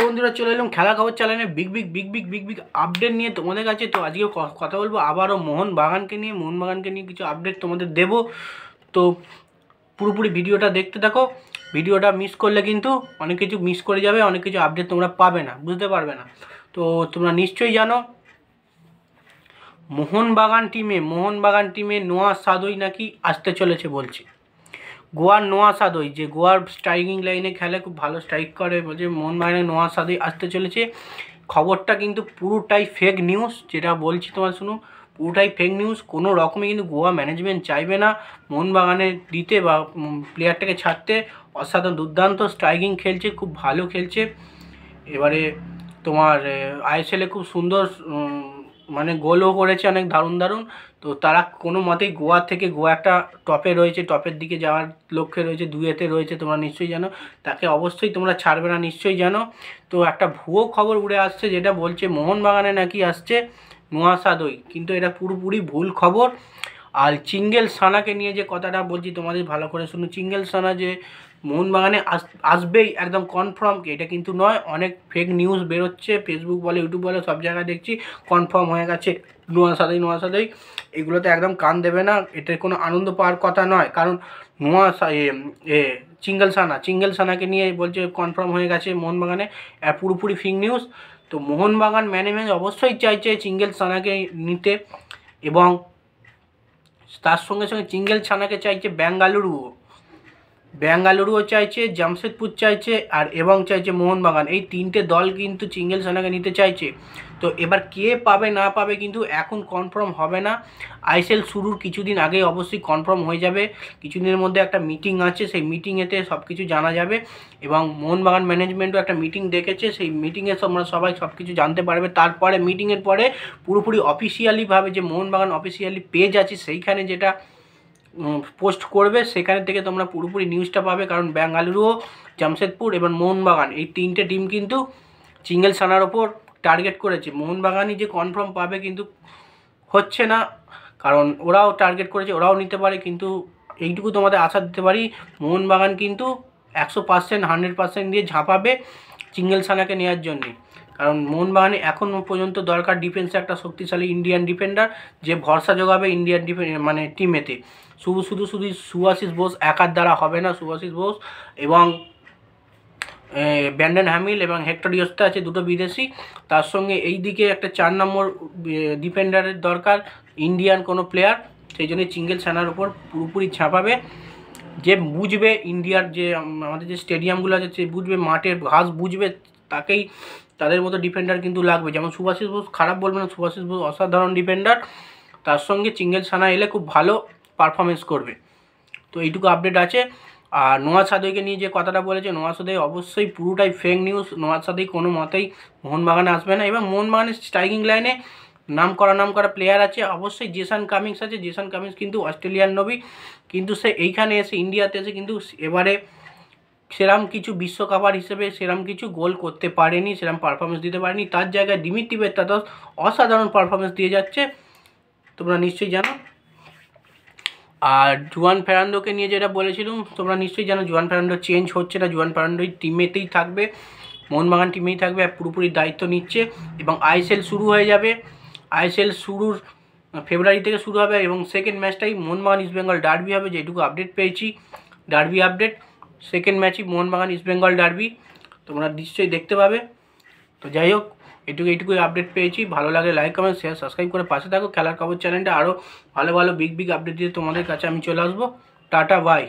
বন্ধুরা চলে এলাম খেলা খবর চ্যানেলে বিগ আপডেট নিয়ে তোমাদের কাছে। তো আজকে কথা বলবো আবারও মোহনবাগানকে নিয়ে কিছু আপডেট তোমাদের দেব। তো পুরোপুরি ভিডিওটা দেখতে থাকো। ভিডিওটা মিস করলে কিন্তু অনেক কিছু মিস করে যাবে, অনেক কিছু আপডেট তোমরা পাবে না, বুঝতে পারবে না। তো তোমরা নিশ্চয়ই জানো মোহনবাগান টিমে নোয়া সাদই নাকি আসতে চলেছে বলছে। গোয়ার নোয়া সাদই, যে গোয়ার স্ট্রাইকিং লাইনে খেলে, খুব ভালো স্ট্রাইক করে, বলছে মোহনবাগানে নোয়া সাদই আসতে চলেছে। খবরটা কিন্তু পুরোটাই ফেক নিউজ, যেটা বলছি তোমার শুনো, পুরোটাই ফেক নিউজ। কোনো রকমে কিন্তু গোয়া ম্যানেজমেন্ট চাইবে না মোহনবাগানে দিতে বা প্লেয়ারটাকে ছাড়তে। অসাধারণ দুর্দান্ত স্ট্রাইকিং খেলছে, খুব ভালো খেলছে। এবারে তোমার আইএসএলে খুব সুন্দর মানে গোলও করেছে, অনেক দারুণ। তো তারা কোনো মতেই গোয়া একটা টপে রয়েছে, টপের দিকে যাওয়ার লক্ষ্যে রয়েছে, দুয়েতে রয়েছে, তোমরা নিশ্চয়ই জানো। তাকে অবশ্যই তোমরা ছাড়বে না, নিশ্চয়ই জানো। তো একটা ভুয়ো খবর উড়ে আসছে, যেটা বলছে মোহনবাগানে নাকি আসছে নোয়া সাদই, কিন্তু এটা পুরোপুরি ভুল খবর। আর চিঙ্গেল সানাকে নিয়ে যে কথাটা বলছি তোমাদের ভালো করে শুনো। চিঙ্গেল সানা যে মোহনবাগানে আসবেই একদম কনফার্ম, এটা কিন্তু নয়। অনেক ফেক নিউজ বেরোচ্ছে, ফেসবুক বলে, ইউটিউব বলে, সব জায়গায় দেখছি কনফার্ম হয়ে গেছে নোয়া সাদই। এগুলোতে একদম কান দেবে না, এটার কোনো আনন্দ পাওয়ার কথা নয়। কারণ চিঙ্গেল সানাকে নিয়ে বলছে কনফার্ম হয়ে গেছে মোহনবাগানে, আর পুরোপুরি ফেক নিউজ। তো মোহনবাগান ম্যানেজমেন্ট অবশ্যই চাইছে চিঙ্গেল সানাকে নিতে, এবং তার সঙ্গে চিঙ্গেল সানাকে চাইছে বেঙ্গালুরুও চাইছে, জামশেদপুর চাইছে, আর এবং চাইছে মোহনবাগান। এই তিনটে দল কিন্তু চিঙ্গেল সানাকে নিতে চাইছে। তো এবার কে পাবে না পাবে কিন্তু এখন কনফার্ম হবে না। আইএসএল শুরুর কিছুদিন আগেই অবশ্যই কনফার্ম হয়ে যাবে। কিছুদিনের মধ্যে একটা মিটিং আছে, সেই মিটিংয়েতে সব কিছু জানা যাবে, এবং মোহনবাগান ম্যানেজমেন্টও একটা মিটিং ডেকেছে। সেই মিটিংয়ে আমরা সবাই সব কিছু জানতে পারবে। তারপরে মিটিংয়ের পরে পুরোপুরি অফিসিয়ালিভাবে যে মোহনবাগান অফিসিয়ালি পেজ আছে, সেইখানে যেটা পোস্ট করবে, সেখানে থেকে তোমরা পুরোপুরি নিউজটা পাবে। কারণ বেঙ্গালুরু, জামশেদপুর এবং মোহনবাগান এই তিনটে টিম কিন্তু চিঙ্গেল সানার ওপর টার্গেট করেছে। মোহনবাগানই যে কনফার্ম পাবে কিন্তু হচ্ছে না, কারণ ওরাও টার্গেট করেছে, ওরাও নিতে পারে। কিন্তু এইটুকু তোমাদের আশা দিতে পারি, মোহনবাগান কিন্তু 100% 100% দিয়ে ঝাঁপাবে চিঙ্গেল সানাকে নেওয়ার জন্যে। কারণ মোহনবাগানে এখনও পর্যন্ত দরকার ডিফেন্সে একটা শক্তিশালী ইন্ডিয়ান ডিফেন্ডার, যে ভরসা যোগাবে ইন্ডিয়ান মানে টিমেতে। শুধু সুভাশিস বোস একার দ্বারা হবে না। সুভাশিস বোস এবং ব্র্যান্ডন হ্যামিল এবং হেক্টর ইয়োস্তা আছে, দুটো বিদেশি। তার সঙ্গে এই দিকে একটা 4 নম্বর ডিফেন্ডারের দরকার, ইন্ডিয়ান কোনো প্লেয়ার। সেই জন্য চিঙ্গেল সানার উপর পুরোপুরি ঝাঁপাবে। যে বুঝবে ইন্ডিয়ার যে আমাদের যে স্টেডিয়ামগুলো আছে, সে বুঝবে, মাঠের ঘাস বুঝবে, তাকেই, তাদের মতো ডিফেন্ডার কিন্তু লাগবে। যেমন সুভাশিস বোস খারাপ বলবে না, সুভাশিস বোস অসাধারণ ডিফেন্ডার। তার সঙ্গে চিঙ্গেল সানা এলে খুব ভালো পারফরমেন্স করবে। তো এইটুকু আপডেট আছে। আর নোয়া সাদইকে নিয়ে যে কথাটা বলেছে, নোয়া সাদই অবশ্যই পুরোটাই ফেক নিউজ। নোয়া সাদই কোনো মতেই মোহনবাগানে আসবে না। এবং মোহনবাগানের স্ট্রাইকিং লাইনে নাম করা প্লেয়ার আছে অবশ্যই। জেসন কামিংস আছে। জেসন কামিংস কিন্তু অস্ট্রেলিয়ান নবী, কিন্তু সে এইখানে এসে, ইন্ডিয়াতে এসে কিন্তু এবারে সেরম কিছু বিশ্বকাপার হিসেবে সেরম কিছু গোল করতে পারেনি, সেরম পারফরমেন্স দিতে পারেনি। তার জায়গায় দিমিত্রি পেত্রাতস অসাধারণ পারফরমেন্স দিয়ে যাচ্ছে, তোমরা নিশ্চয়ই জানো। আর জুয়ান ফেরান্ডোকে নিয়ে যেটা বলেছিলাম, তোমরা নিশ্চয়ই জানো জুয়ান ফেরান্ডো চেঞ্জ হচ্ছে না। জুয়ান ফেরান্ডোই টিমেতেই থাকবে, মোহনবাগান টিমেই থাকবে, পুরোপুরি দায়িত্ব নিচ্ছে। এবং আইএসএল শুরু হয়ে যাবে। আইএসএল শুরুর ফেব্রুয়ারি থেকে শুরু হবে, এবং সেকেন্ড ম্যাচটাই মোহনবাগান ইস্টবেঙ্গল ডার্বি হবে, যেটুকু আপডেট পেয়েছি। ডার্বি আপডেট, সেকেন্ড ম্যাচই মোহনবাগান ইস্টবেঙ্গল ডার্বি, তোমরা নিশ্চয়ই দেখতে পাবে। তো যাই হোক, এইটুকুই আপডেট পেয়েছি। ভালো লাগে লাইক, কমেন্ট, শেয়ার, সাবস্ক্রাইব করে পাশে থাকো। খেলার খবর চ্যানেলটা আরও ভালো বিগ আপডেট দিয়ে তোমাদের কাছে আমি চলে আসবো। Tata, by.